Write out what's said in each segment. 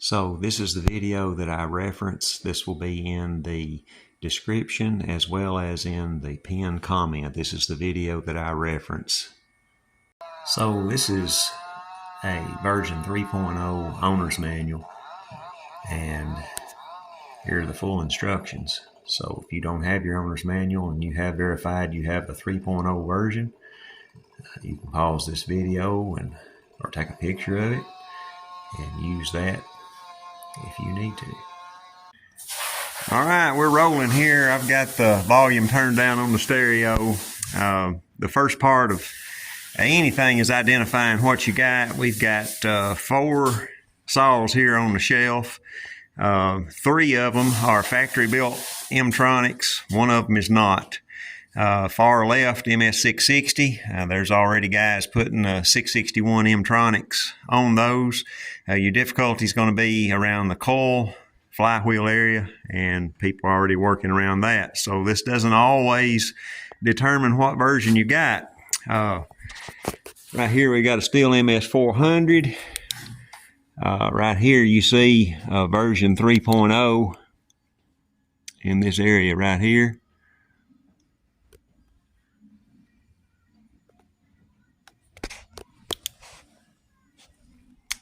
So this is the video that I reference. This will be in the description as well as in the pinned comment. This is the video that I reference. So this is a version 3.0 owner's manual, and here are the full instructions. So if you don't have your owner's manual and you have verified you have the 3.0 version, you can pause this video or take a picture of it and use that if you need to. All right, we're rolling here. I've got the volume turned down on the stereo. The first part of anything is identifying what you got. We've got 4 saws here on the shelf. 3 of them are factory-built M-Tronics. 1 of them is not. Far left, MS660. There's already guys putting 661 M-Tronics on those. Your difficulty is going to be around the coil, flywheel area, and people are already working around that. So this doesn't always determine what version you got. Right here we got a STIHL MS400. Right here you see version 3.0 in this area right here.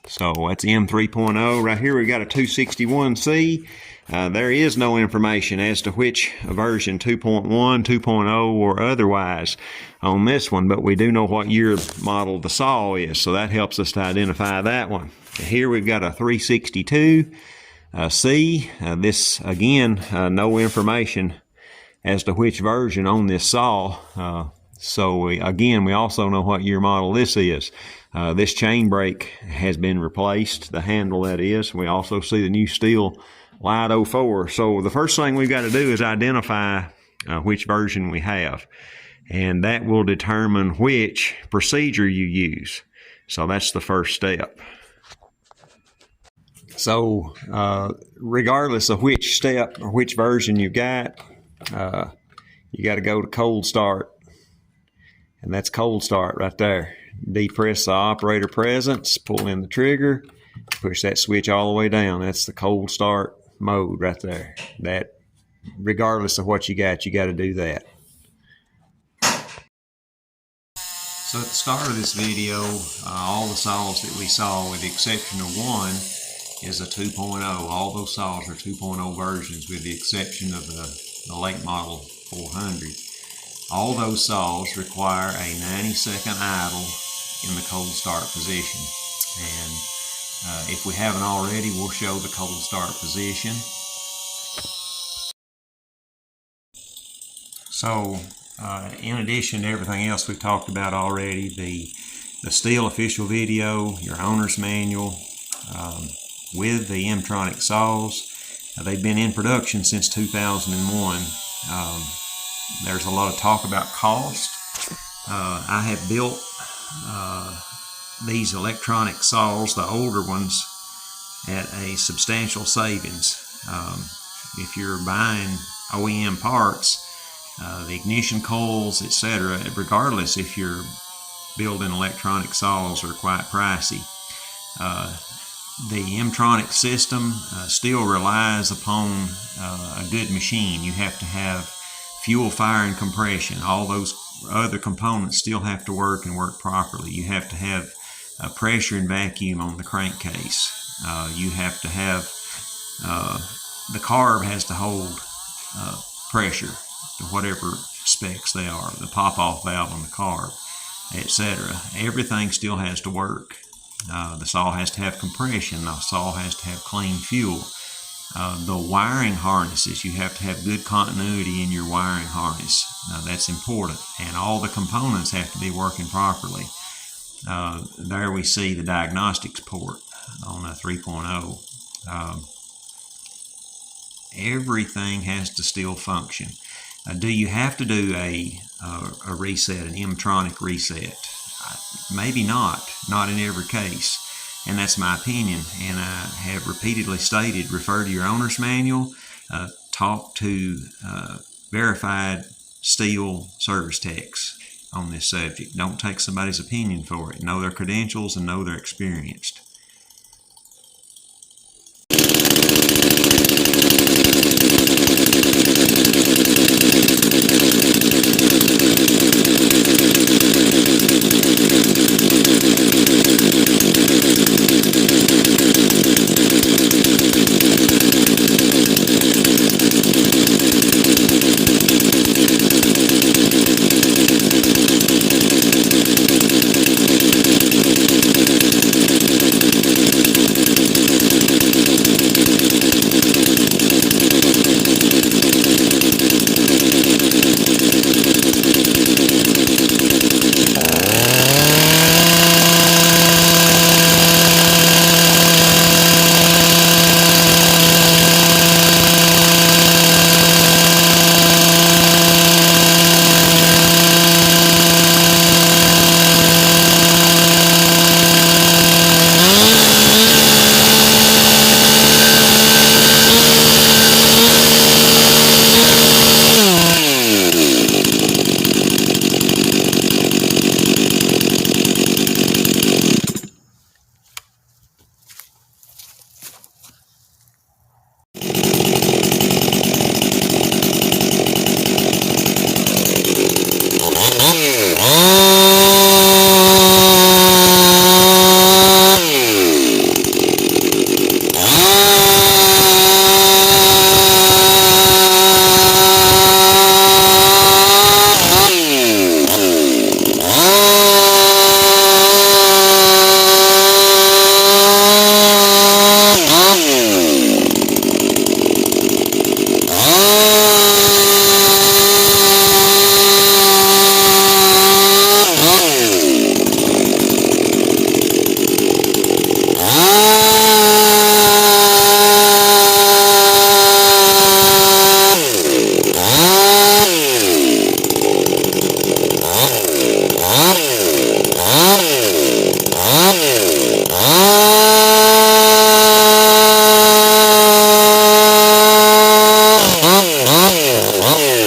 So that's M3.0. Right here we got a 261C. There is no information as to which version, 2.1, 2.0, or otherwise on this one, but we do know what year model the saw is, so that helps us to identify that one. Here we've got a 362C. This, again, no information as to which version on this saw. So again, we also know what year model this is. This chain brake has been replaced, the handle that is. We also see the new STIHL Light 04. So the first thing we've got to do is identify which version we have, and that will determine which procedure you use. So that's the first step. So regardless of which step or which version you got, you got to go to cold start, and that's cold start right there. Depress the operator presence, pull in the trigger, push that switch all the way down. That's the cold start mode right there. That, regardless of what you got to do that. So at the start of this video, all the saws that we saw, with the exception of one, is a 2.0. All those saws are 2.0 versions, with the exception of the late model 400. All those saws require a 90-second idle in the cold start position. And if we haven't already, we'll show the cold start position. So in addition to everything else we've talked about already, the STIHL official video, your owner's manual, with the M-Tronic saws, they've been in production since 2001. There's a lot of talk about cost. I have built these electronic saws, the older ones, at a substantial savings. If you're buying OEM parts, the ignition coils, etc., regardless if you're building electronic saws, are quite pricey. The M-Tronic system still relies upon a good machine. You have to have fuel, fire, and compression. All those other components still have to work and work properly. You have to have pressure and vacuum on the crankcase. You have to have, the carb has to hold pressure to whatever specs they are, the pop-off valve on the carb, etc. Everything still has to work. The saw has to have compression. The saw has to have clean fuel. The wiring harnesses, you have to have good continuity in your wiring harness. That's important. And all the components have to be working properly. There we see the diagnostics port on a 3.0. Everything has to still function. Do you have to do a reset, an M-Tronic reset? Maybe not in every case. And that's my opinion, and I have repeatedly stated, refer to your owner's manual, talk to verified STIHL service techs on this subject. Don't take somebody's opinion for it. Know their credentials and know they're experienced.